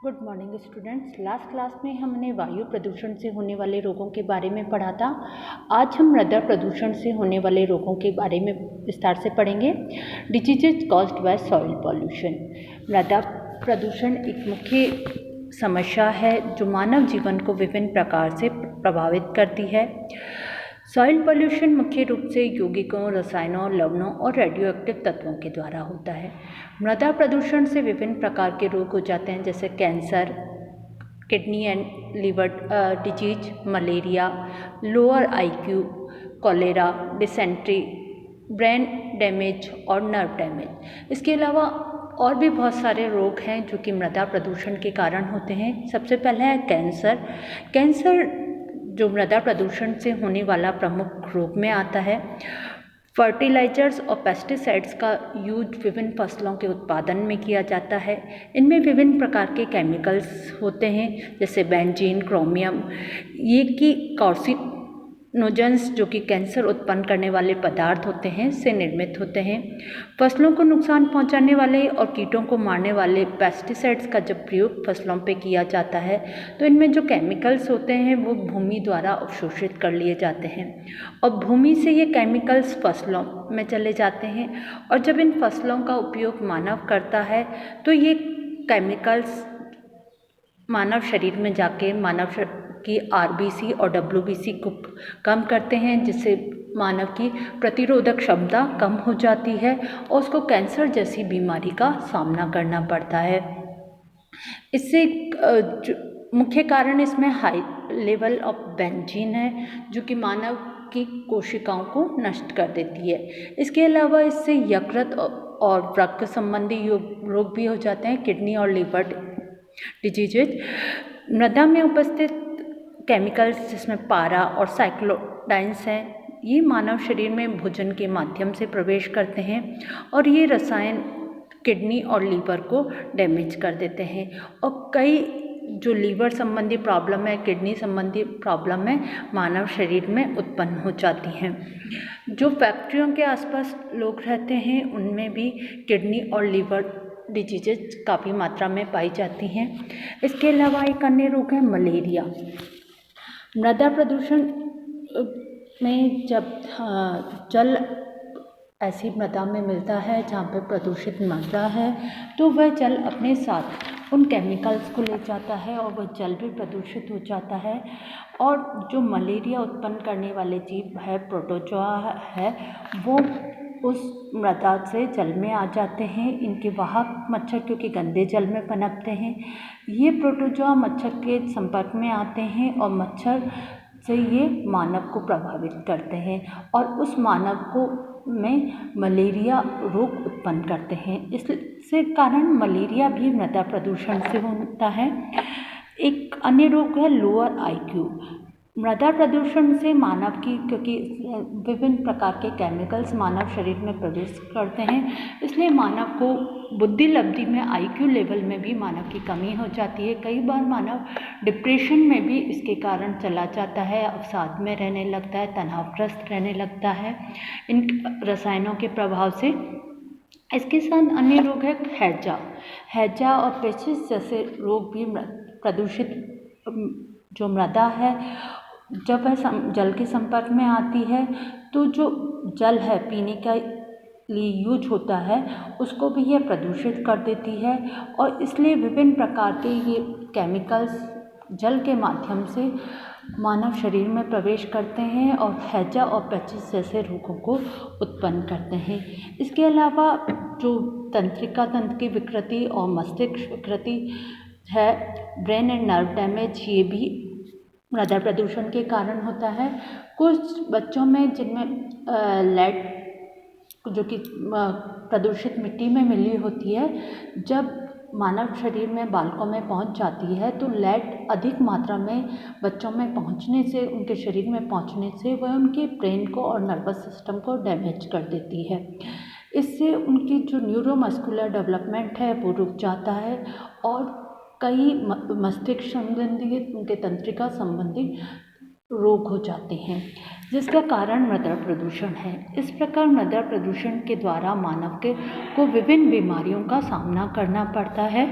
Good morning students. Last class में हमने वायु प्रदूषण से होने वाले रोगों के बारे में पढ़ा था। आज हम मृदा प्रदूषण से होने वाले रोगों के बारे में विस्तार से पढ़ेंगे। Diseases caused by soil pollution. मृदा प्रदूषण एक मुख्य समस्या है जो मानव जीवन को विभिन्न प्रकार से प्रभावित करती है। सॉइल पॉल्यूशन मुख्य रूप से यौगिकों, रसायनों, लवणों और रेडियोएक्टिव तत्वों के द्वारा होता है। मृदा प्रदूषण से विभिन्न प्रकार के रोग हो जाते हैं, जैसे cancer, kidney and liver disease, malaria, lower IQ, cholera, dysentery, brain damage और नर्व डैमेज। इसके अलावा और भी बहुत सारे रोग हैं जो कि मृदा प्रदूषण के कारण होते हैं। सबसे पहले है कैंसर। कैंसर जो मृदा प्रदूषण से होने वाला प्रमुख रोग में आता है। फर्टिलाइजर्स और पेस्टिसाइड्स का यूज विभिन्न फसलों के उत्पादन में किया जाता है। इनमें विभिन्न प्रकार के केमिकल्स होते हैं, जैसे बेंजीन, क्रोमियम, ये कि कार्सिनोजेंस जो कि कैंसर उत्पन्न करने वाले पदार्थ होते हैं से निर्मित होते हैं। फसलों को नुकसान पहुंचाने वाले और कीटों को मारने वाले पेस्टिसाइड्स का जब प्रयोग फसलों पे किया जाता है तो इनमें जो केमिकल्स होते हैं वो भूमि द्वारा अवशोषित कर लिए जाते हैं और भूमि से ये केमिकल्स फसलों में चले जाते हैं। और जब इन फसलों का उपयोग मानव करता है तो ये केमिकल्स मानव शरीर में जाके मानव की आरबीसी और डब्ल्यूबीसी को कम करते हैं, जिससे मानव की प्रतिरोधक क्षमता कम हो जाती है और उसको कैंसर जैसी बीमारी का सामना करना पड़ता है। इससे मुख्य कारण इसमें हाई लेवल ऑफ बेंजीन है जो कि मानव की कोशिकाओं को नष्ट कर देती है। इसके अलावा इससे यकृत और वृक्क संबंधी रोग भी हो जाते हैं, किडनी और लिवर डिजीजेज। मृदा में उपस्थित केमिकल्स जिसमें पारा और साइक्लोडाइंस हैं, ये मानव शरीर में भोजन के माध्यम से प्रवेश करते हैं और ये रसायन किडनी और लीवर को डैमेज कर देते हैं और कई जो लीवर संबंधी प्रॉब्लम है, किडनी संबंधी प्रॉब्लम है, मानव शरीर में उत्पन्न हो जाती हैं। जो फैक्ट्रियों के आसपास लोग रहते हैं उनमें भी किडनी और लीवर डिजीजेज काफ़ी मात्रा में पाई जाती हैं। इसके अलावा एक अन्य रोग है मलेरिया। मृदा प्रदूषण में जब जल ऐसी मृदा में मिलता है जहाँ पे प्रदूषित मृदा है तो वह जल अपने साथ उन केमिकल्स को ले जाता है और वह जल भी प्रदूषित हो जाता है। और जो मलेरिया उत्पन्न करने वाले जीव है, प्रोटोजोआ है, वो उस मृदा से जल में आ जाते हैं। इनके वाहक मच्छर क्योंकि गंदे जल में पनपते हैं, ये प्रोटोजोआ मच्छर के संपर्क में आते हैं और मच्छर से ये मानव को प्रभावित करते हैं और उस मानव को में मलेरिया रोग उत्पन्न करते हैं। इससे कारण मलेरिया भी मृदा प्रदूषण से होता है। एक अन्य रोग है लोअर आईक्यू। मृदा प्रदूषण से मानव की क्योंकि विभिन्न प्रकार के केमिकल्स मानव शरीर में प्रवेश करते हैं, इसलिए मानव को बुद्धि लब्धि में आईक्यू लेवल में भी मानव की कमी हो जाती है। कई बार मानव डिप्रेशन में भी इसके कारण चला जाता है, अवसाद में रहने लगता है, तनावग्रस्त रहने लगता है इन रसायनों के प्रभाव से। इसके साथ अन्य रोग है हैजा और पेचिस जैसे रोग भी प्रदूषित जो मृदा है जब वह जल के संपर्क में आती है तो जो जल है पीने का लिए यूज होता है उसको भी यह प्रदूषित कर देती है और इसलिए विभिन्न प्रकार के ये केमिकल्स जल के माध्यम से मानव शरीर में प्रवेश करते हैं और हैजा और पेचिस जैसे रोगों को उत्पन्न करते हैं। इसके अलावा जो तंत्रिका तंत्र की विकृति और मस्तिष्क विकृति है, ब्रेन एंड नर्व डैमेज, ये भी मृदा प्रदूषण के कारण होता है। कुछ बच्चों में जिनमें लेड जो कि प्रदूषित मिट्टी में मिली होती है, जब मानव शरीर में बालकों में पहुंच जाती है तो लेड अधिक मात्रा में बच्चों में पहुंचने से, उनके शरीर में पहुंचने से वह उनके ब्रेन को और नर्वस सिस्टम को डैमेज कर देती है। इससे उनकी जो न्यूरोमस्कुलर डेवलपमेंट है वो रुक जाता है और कई मस्तिष्क संबंधी, उनके तंत्रिका संबंधी रोग हो जाते हैं, जिसका कारण मृदा प्रदूषण है। इस प्रकार मृदा प्रदूषण के द्वारा मानव को विभिन्न बीमारियों का सामना करना पड़ता है।